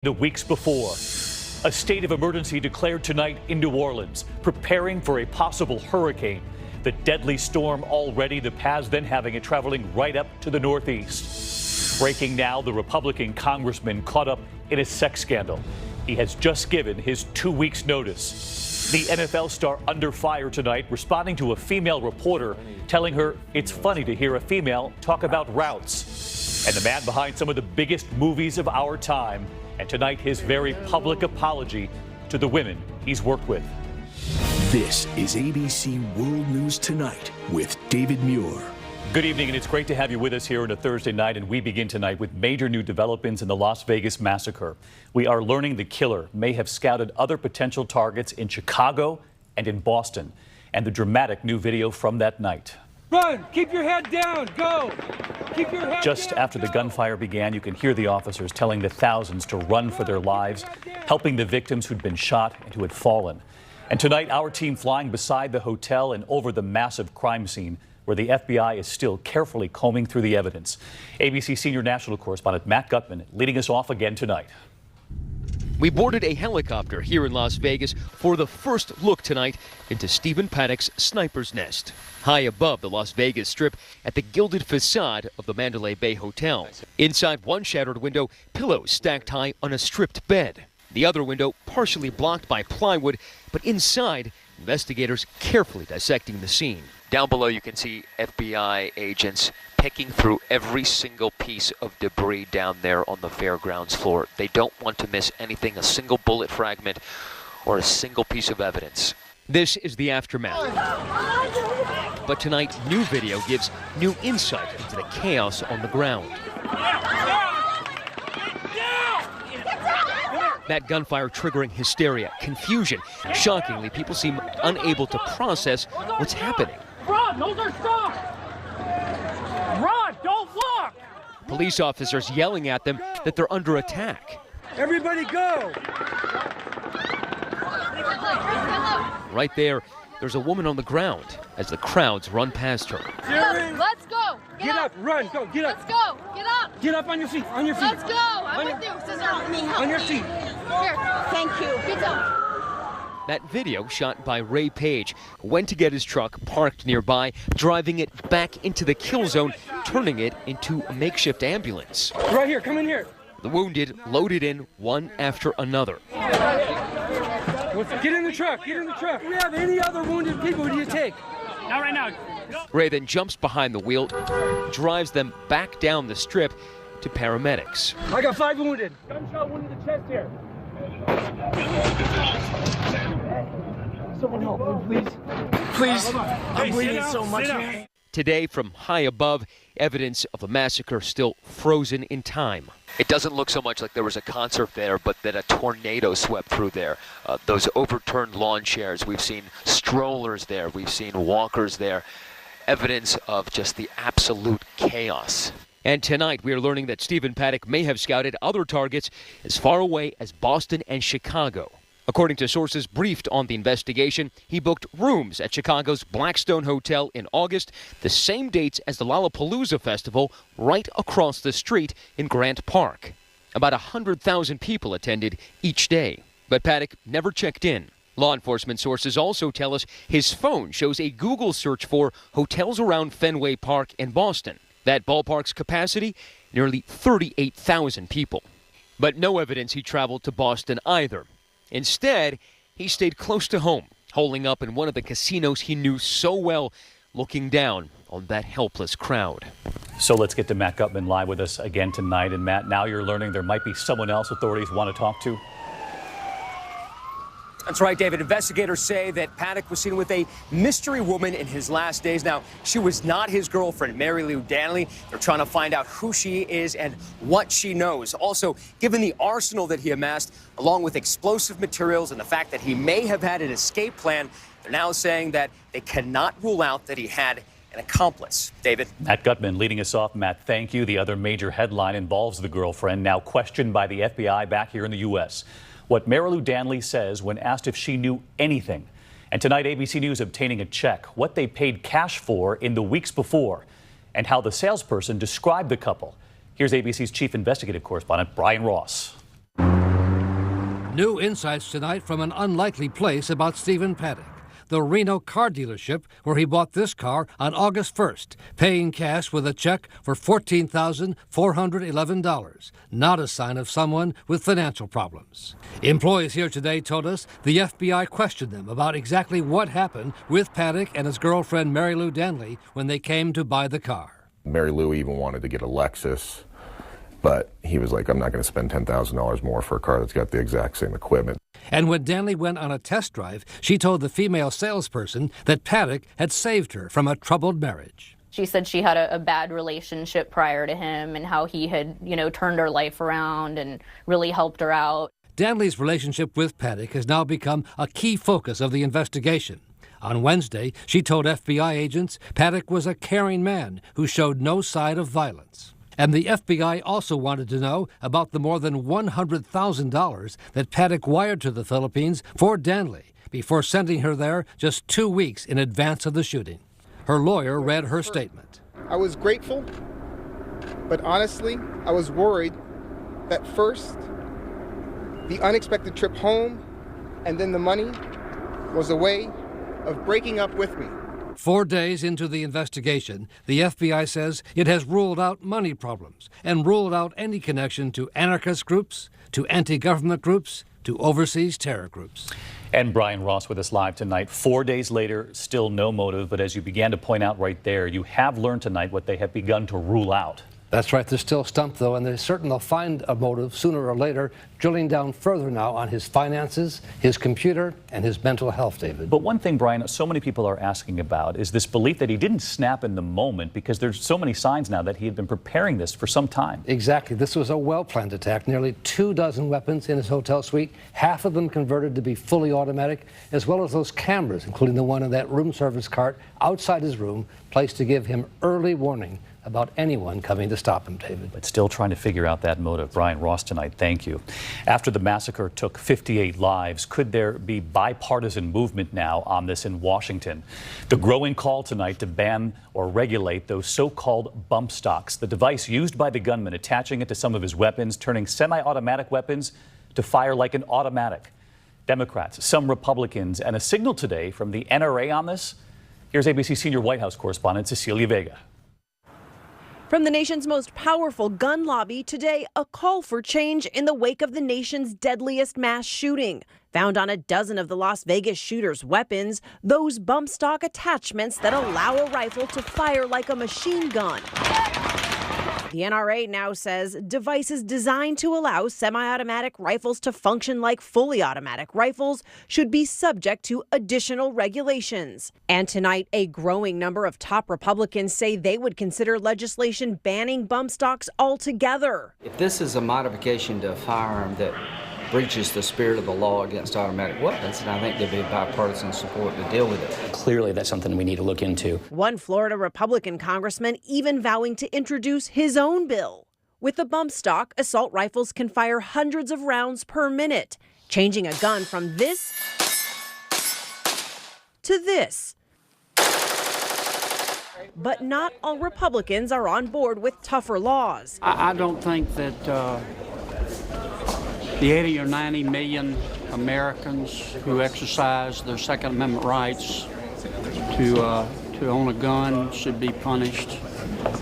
The weeks before, a state of emergency declared tonight in New Orleans, preparing for a possible hurricane. The deadly storm already, the paths then having it traveling right up to the northeast. Breaking now, the Republican congressman caught up in a sex scandal. He has just given his 2 weeks notice. The NFL star under fire tonight, responding to a female reporter telling her it's funny to hear a female talk about routes. And the man behind some of the biggest movies of our time. And tonight, his very public apology to the women he's worked with. This is ABC World News Tonight with David Muir. Good evening, and it's great to have you with us here on a Thursday night. And we begin tonight with major new developments in the Las Vegas massacre. We are learning the killer may have scouted other potential targets in Chicago and in Boston. And the dramatic new video from that night. Run! Keep your head down! Go! Keep your head Just down, after the gunfire began, you can hear the officers telling the thousands to run for their lives, helping the victims who'd been shot and who had fallen. And tonight, our team flying beside the hotel and over the massive crime scene where the FBI is still carefully combing through the evidence. ABC senior national correspondent Matt Gutman leading us off again tonight. We boarded a helicopter here in Las Vegas for the first look tonight into Stephen Paddock's sniper's nest, high above the Las Vegas Strip at the gilded facade of the Mandalay Bay Hotel. Inside one shattered window, pillows stacked high on a stripped bed. The other window partially blocked by plywood, but inside, investigators carefully dissecting the scene. Down below, you can see FBI agents picking through every single piece of debris down there on the fairgrounds floor. They don't want to miss anything, a single bullet fragment or a single piece of evidence. This is the aftermath. But tonight, new video gives new insight into the chaos on the ground. That gunfire triggering hysteria, confusion. Shockingly, people seem unable to process what's happening. Run! Those are stopped! Run! Don't look! Police officers yelling at them that they're under attack. Everybody go! Right there, there's a woman on the ground as the crowds run past her. Let's go! Get up! Run! Go! Get up! Let's go! Get up! Get up on your feet! On your feet! Let's go! I'm with you, sister. On your feet! Here. Thank you. Get down. That video, shot by Ray Page, went to get his truck parked nearby, driving it back into the kill zone, turning it into a makeshift ambulance. Right here! Come in here! The wounded loaded in one after another. Get in the truck! Get in the truck! Do we have any other wounded people do you take? Not right now. Ray then jumps behind the wheel, drives them back down the strip to paramedics. I got 5 wounded. Gunshot wound in the chest here. Someone help me, please. Please. I'm bleeding so much. Today, from high above, evidence of a massacre still frozen in time. It doesn't look so much like there was a concert there, but that a tornado swept through there. Those overturned lawn chairs, we've seen strollers there, we've seen walkers there. Evidence of just the absolute chaos. And tonight, we are learning that Stephen Paddock may have scouted other targets as far away as Boston and Chicago. According to sources briefed on the investigation, he booked rooms at Chicago's Blackstone Hotel in August, the same dates as the Lollapalooza Festival, right across the street in Grant Park. About 100,000 people attended each day, but Paddock never checked in. Law enforcement sources also tell us his phone shows a Google search for hotels around Fenway Park in Boston. That ballpark's capacity, nearly 38,000 people. But no evidence he traveled to Boston either. Instead, he stayed close to home, holing up in one of the casinos he knew so well, looking down on that helpless crowd. So let's get to Matt Gutman live with us again tonight. And Matt, now you're learning there might be someone else authorities want to talk to. That's right, David. Investigators say that Paddock was seen with a mystery woman in his last days. Now, she was not his girlfriend, Mary Lou Danley. They're trying to find out who she is and what she knows. Also, given the arsenal that he amassed, along with explosive materials and the fact that he may have had an escape plan, they're now saying that they cannot rule out that he had an accomplice. David? Matt Gutman leading us off. Matt, thank you. The other major headline involves the girlfriend, now questioned by the FBI back here in the U.S. What Mary Lou Danley says when asked if she knew anything. And tonight, ABC News obtaining a check, what they paid cash for in the weeks before, and how the salesperson described the couple. Here's ABC's chief investigative correspondent, Brian Ross. New insights tonight from an unlikely place about Stephen Paddock, the Reno car dealership where he bought this car on August 1st, paying cash with a check for $14,411, not a sign of someone with financial problems. Employees here today told us the FBI questioned them about exactly what happened with Paddock and his girlfriend Mary Lou Danley when they came to buy the car. Mary Lou even wanted to get a Lexus, but he was like, I'm not going to spend $10,000 more for a car that's got the exact same equipment. And when Danley went on a test drive, she told the female salesperson that Paddock had saved her from a troubled marriage. She said she had a bad relationship prior to him and how he had, turned her life around and really helped her out. Danley's relationship with Paddock has now become a key focus of the investigation. On Wednesday, she told FBI agents Paddock was a caring man who showed no sign of violence. And the FBI also wanted to know about the more than $100,000 that Paddock wired to the Philippines for Danley before sending her there just 2 weeks in advance of the shooting. Her lawyer read her statement. I was grateful, but honestly, I was worried that first, the unexpected trip home and then the money was a way of breaking up with me. 4 days into the investigation, the FBI says it has ruled out money problems and ruled out any connection to anarchist groups, to anti-government groups, to overseas terror groups. And Brian Ross with us live tonight. 4 days later, still no motive, but as you began to point out right there, you have learned tonight what they have begun to rule out. That's right. They're still stumped, though, and they're certain they'll find a motive sooner or later, drilling down further now on his finances, his computer, and his mental health, David. But one thing, Brian, so many people are asking about is this belief that he didn't snap in the moment because there's so many signs now that he had been preparing this for some time. Exactly. This was a well-planned attack. Nearly 24 weapons in his hotel suite, half of them converted to be fully automatic, as well as those cameras, including the one in that room service cart outside his room, placed to give him early warning about anyone coming to stop him, David. But still trying to figure out that motive. Brian Ross tonight, thank you. After the massacre took 58 lives, could there be bipartisan movement now on this in Washington? The growing call tonight to ban or regulate those so-called bump stocks, the device used by the gunman attaching it to some of his weapons, turning semi-automatic weapons to fire like an automatic. Democrats, some Republicans, and a signal today from the NRA on this. Here's ABC senior White House correspondent Cecilia Vega. From the nation's most powerful gun lobby, today a call for change in the wake of the nation's deadliest mass shooting. Found on a dozen of the Las Vegas shooter's weapons, those bump stock attachments that allow a rifle to fire like a machine gun. The NRA now says devices designed to allow semi-automatic rifles to function like fully automatic rifles should be subject to additional regulations. And tonight, a growing number of top Republicans say they would consider legislation banning bump stocks altogether. If this is a modification to a firearm that breaches the spirit of the law against automatic weapons, and I think there'd be bipartisan support to deal with it. Clearly, that's something we need to look into. One Florida Republican congressman even vowing to introduce his own bill. With the bump stock, assault rifles can fire hundreds of rounds per minute, changing a gun from this to this. But not all Republicans are on board with tougher laws. I don't think that the 80 or 90 million Americans who exercise their Second Amendment rights to own a gun should be punished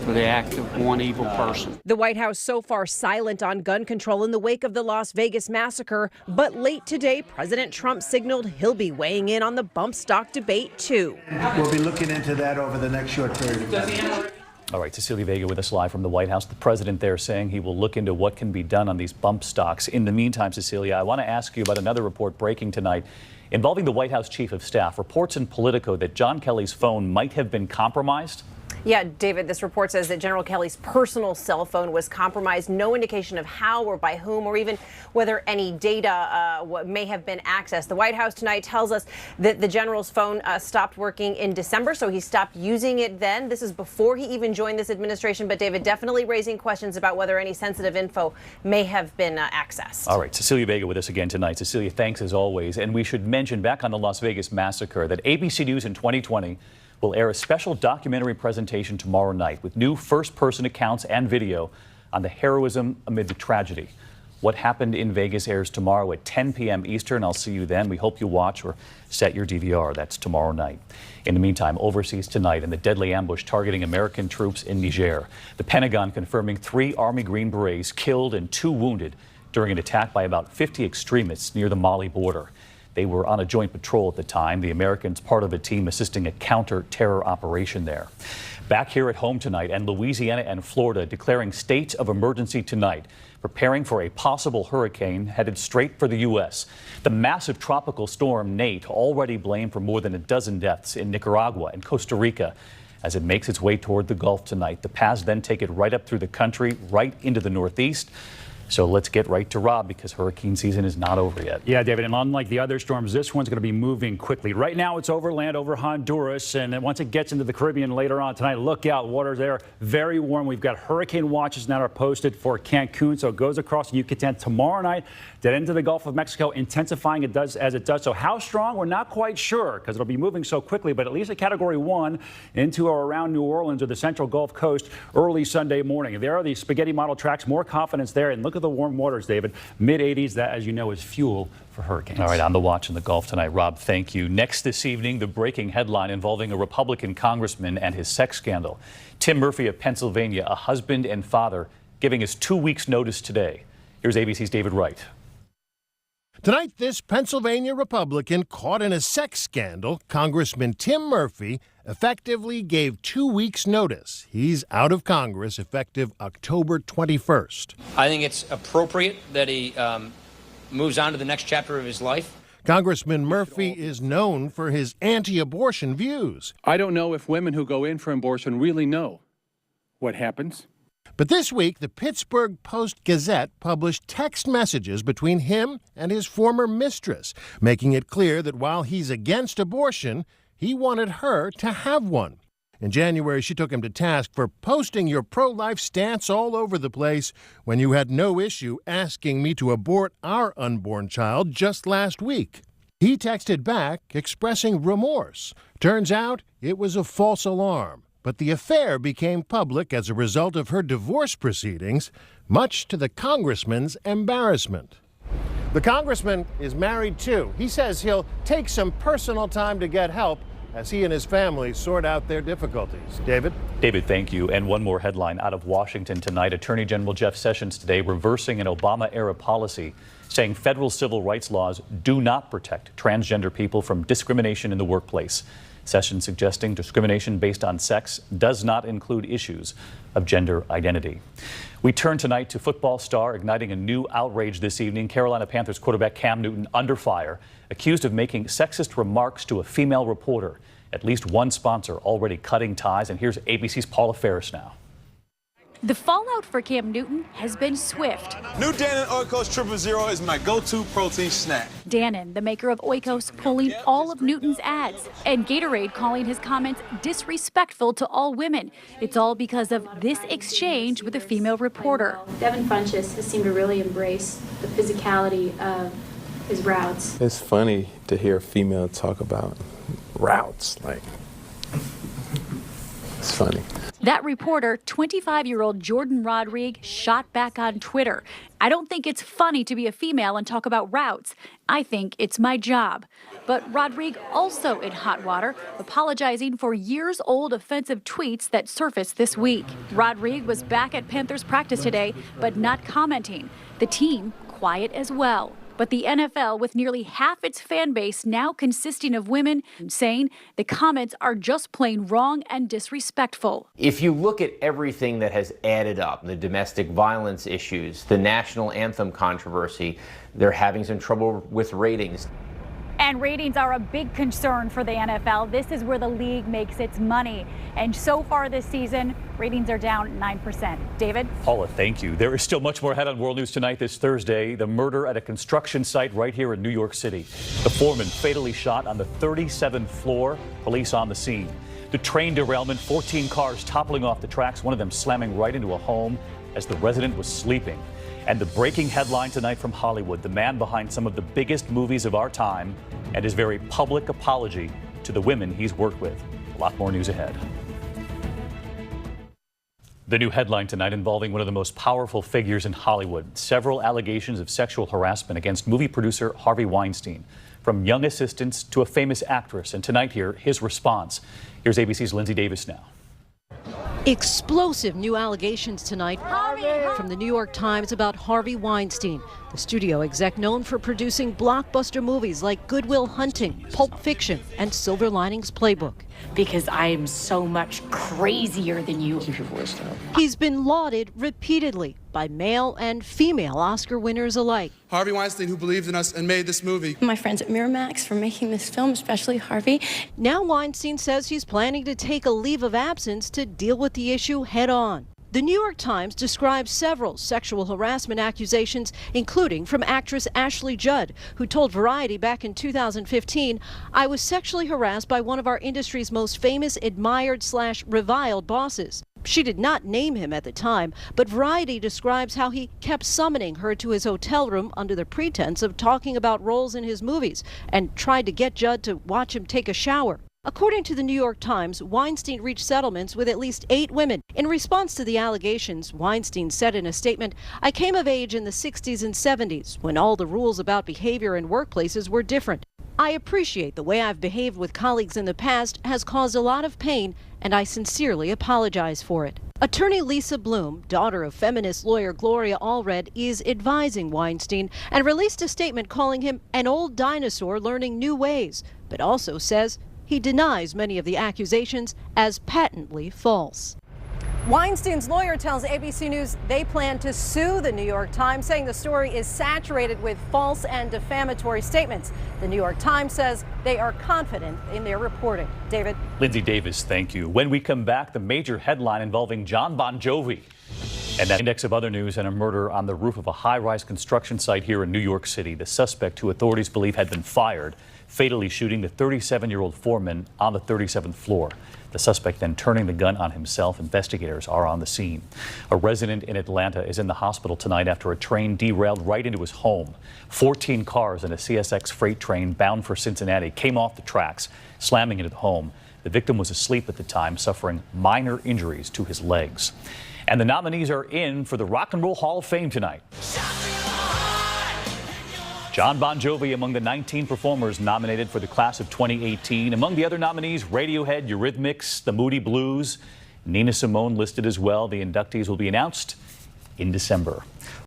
for the act of one evil person. The White House so far silent on gun control in the wake of the Las Vegas massacre, but late today, President Trump signaled he'll be weighing in on the bump stock debate too. We'll be looking into that over the next short period of time. All right, Cecilia Vega with us live from the White House. The president there saying he will look into what can be done on these bump stocks. In the meantime, Cecilia, I want to ask you about another report breaking tonight involving the White House chief of staff. Reports in Politico that John Kelly's phone might have been compromised. Yeah, David, this report says that General Kelly's personal cell phone was compromised. No indication of how or by whom or even whether any data may have been accessed. The White House tonight tells us that the general's phone stopped working in December, so he stopped using it then. This is before he even joined this administration. But, David, definitely raising questions about whether any sensitive info may have been accessed. All right, Cecilia Vega with us again tonight. Cecilia, thanks as always. And we should mention back on the Las Vegas massacre that ABC News in 2020 will air a special documentary presentation tomorrow night with new first-person accounts and video on the heroism amid the tragedy. What Happened in Vegas airs tomorrow at 10 p.m. Eastern. I'll see you then. We hope you watch or set your DVR. That's tomorrow night. In the meantime, overseas tonight in the deadly ambush targeting American troops in Niger. The Pentagon confirming 3 Army Green Berets killed and 2 wounded during an attack by about 50 extremists near the Mali border. They were on a joint patrol at the time. The Americans part of a team assisting a counter-terror operation there. Back here at home tonight, and Louisiana and Florida declaring states of emergency tonight, preparing for a possible hurricane headed straight for the U.S. The massive tropical storm Nate already blamed for more than a dozen deaths in Nicaragua and Costa Rica. As it makes its way toward the Gulf tonight, the paths then take it right up through the country, right into the Northeast. So let's get right to Rob, because hurricane season is not over yet. Yeah, David, and unlike the other storms, this one's going to be moving quickly. Right now, it's over land over Honduras, and then once it gets into the Caribbean later on tonight, look out, waters there very warm. We've got hurricane watches now are posted for Cancun, so it goes across Yucatan tomorrow night, then into the Gulf of Mexico, intensifying as it does. So how strong, we're not quite sure, because it'll be moving so quickly, but at least a Category 1 into or around New Orleans or the central Gulf Coast early Sunday morning. There are the spaghetti model tracks, more confidence there, and look at the warm waters, David. Mid-80s, that, as you know, is fuel for hurricanes. All right, on the watch in the Gulf tonight. Rob, thank you. Next this evening, the breaking headline involving a Republican congressman and his sex scandal. Tim Murphy of Pennsylvania, a husband and father, giving us 2 weeks' notice today. Here's ABC's David Wright. Tonight, this Pennsylvania Republican caught in a sex scandal, Congressman Tim Murphy, effectively gave 2 weeks' notice. He's out of Congress effective October 21st. I think it's appropriate that he moves on to the next chapter of his life. Congressman Murphy is known for his anti-abortion views. I don't know if women who go in for abortion really know what happens. But this week, the Pittsburgh Post-Gazette published text messages between him and his former mistress, making it clear that while he's against abortion, he wanted her to have one. In January, she took him to task for posting your pro-life stance all over the place when you had no issue asking me to abort our unborn child just last week. He texted back expressing remorse. Turns out it was a false alarm. But the affair became public as a result of her divorce proceedings, much to the congressman's embarrassment. The congressman is married, too. He says he'll take some personal time to get help as he and his family sort out their difficulties. David? David, thank you. And one more headline out of Washington tonight. Attorney General Jeff Sessions today reversing an Obama-era policy, saying federal civil rights laws do not protect transgender people from discrimination in the workplace. Sessions suggesting discrimination based on sex does not include issues of gender identity. We turn tonight to football star igniting a new outrage this evening. Carolina Panthers quarterback Cam Newton under fire, accused of making sexist remarks to a female reporter. At least one sponsor already cutting ties. And here's ABC's Paula Ferris now. The fallout for Cam Newton has been swift. New Dannon Oikos Triple Zero is my go-to protein snack. Dannon, the maker of Oikos, pulling all of Newton's ads, and Gatorade calling his comments disrespectful to all women. It's all because of this exchange with a female reporter. Devin Funchess has seemed to really embrace the physicality of his routes. It's funny to hear a female talk about routes, like, it's funny. That reporter, 25-year-old Jordan Rodrigue, shot back on Twitter. I don't think it's funny to be a female and talk about routes. I think it's my job. But Rodrigue also in hot water, apologizing for years-old offensive tweets that surfaced this week. Rodrigue was back at Panthers practice today, but not commenting. The team quiet as well. But the NFL, with nearly half its fan base now consisting of women, saying the comments are just plain wrong and disrespectful. If you look at everything that has added up, the domestic violence issues, the national anthem controversy, they're having some trouble with ratings. And ratings are a big concern for the NFL. This is where the league makes its money. And so far this season, ratings are down 9%. David? Paula, thank you. There is still much more ahead on World News Tonight this Thursday. The murder at a construction site right here in New York City. The foreman fatally shot on the 37th floor. Police on the scene. The train derailment, 14 cars toppling off the tracks, one of them slamming right into a home as the resident was sleeping. And the breaking headline tonight from Hollywood, the man behind some of the biggest movies of our time and his very public apology to the women he's worked with. A lot more news ahead. The new headline tonight involving one of the most powerful figures in Hollywood. Several allegations of sexual harassment against movie producer Harvey Weinstein, from young assistants to a famous actress. And tonight here, his response. Here's ABC's Lindsay Davis now. Explosive new allegations tonight from the New York Times about Harvey Weinstein, the studio exec known for producing blockbuster movies like Good Will Hunting, Pulp Fiction, and Silver Linings Playbook. Because I am so much crazier than you. Keep your voice down. He's been lauded repeatedly by male and female Oscar winners alike. Harvey Weinstein, who believed in us and made this movie. My friends at Miramax for making this film, especially Harvey. Now Weinstein says he's planning to take a leave of absence to deal with the issue head on. The New York Times describes several sexual harassment accusations, including from actress Ashley Judd, who told Variety back in 2015, "I was sexually harassed by one of our industry's most famous, admired/reviled bosses." She did not name him at the time, but Variety describes how he kept summoning her to his hotel room under the pretense of talking about roles in his movies and tried to get Judd to watch him take a shower. According to the New York Times, Weinstein reached settlements with at least 8 women. In response to the allegations, Weinstein said in a statement, "I came of age in the 60s and 70s when all the rules about behavior in workplaces were different. I appreciate the way I've behaved with colleagues in the past has caused a lot of pain, and I sincerely apologize for it." Attorney Lisa Bloom, daughter of feminist lawyer Gloria Allred, is advising Weinstein and released a statement calling him an old dinosaur learning new ways, but also says he denies many of the accusations as patently false. Weinstein's lawyer tells ABC News they plan to sue the New York Times, saying the story is saturated with false and defamatory statements. The New York Times says they are confident in their reporting. David? Lindsay Davis, thank you. When we come back, the major headline involving Jon Bon Jovi. And that index of other news and a murder on the roof of a high-rise construction site here in New York City. The suspect, who authorities believe had been fired, fatally shooting the 37-year-old foreman on the 37th floor. The suspect then turning the gun on himself. Investigators are on the scene. A resident in Atlanta is in the hospital tonight after a train derailed right into his home. 14 cars and a CSX freight train bound for Cincinnati came off the tracks, slamming into the home. The victim was asleep at the time, suffering minor injuries to his legs. And the nominees are in for the Rock and Roll Hall of Fame tonight. Jon Bon Jovi among the 19 performers nominated for the class of 2018. Among the other nominees, Radiohead, Eurythmics, the Moody Blues, Nina Simone listed as well. The inductees will be announced in December.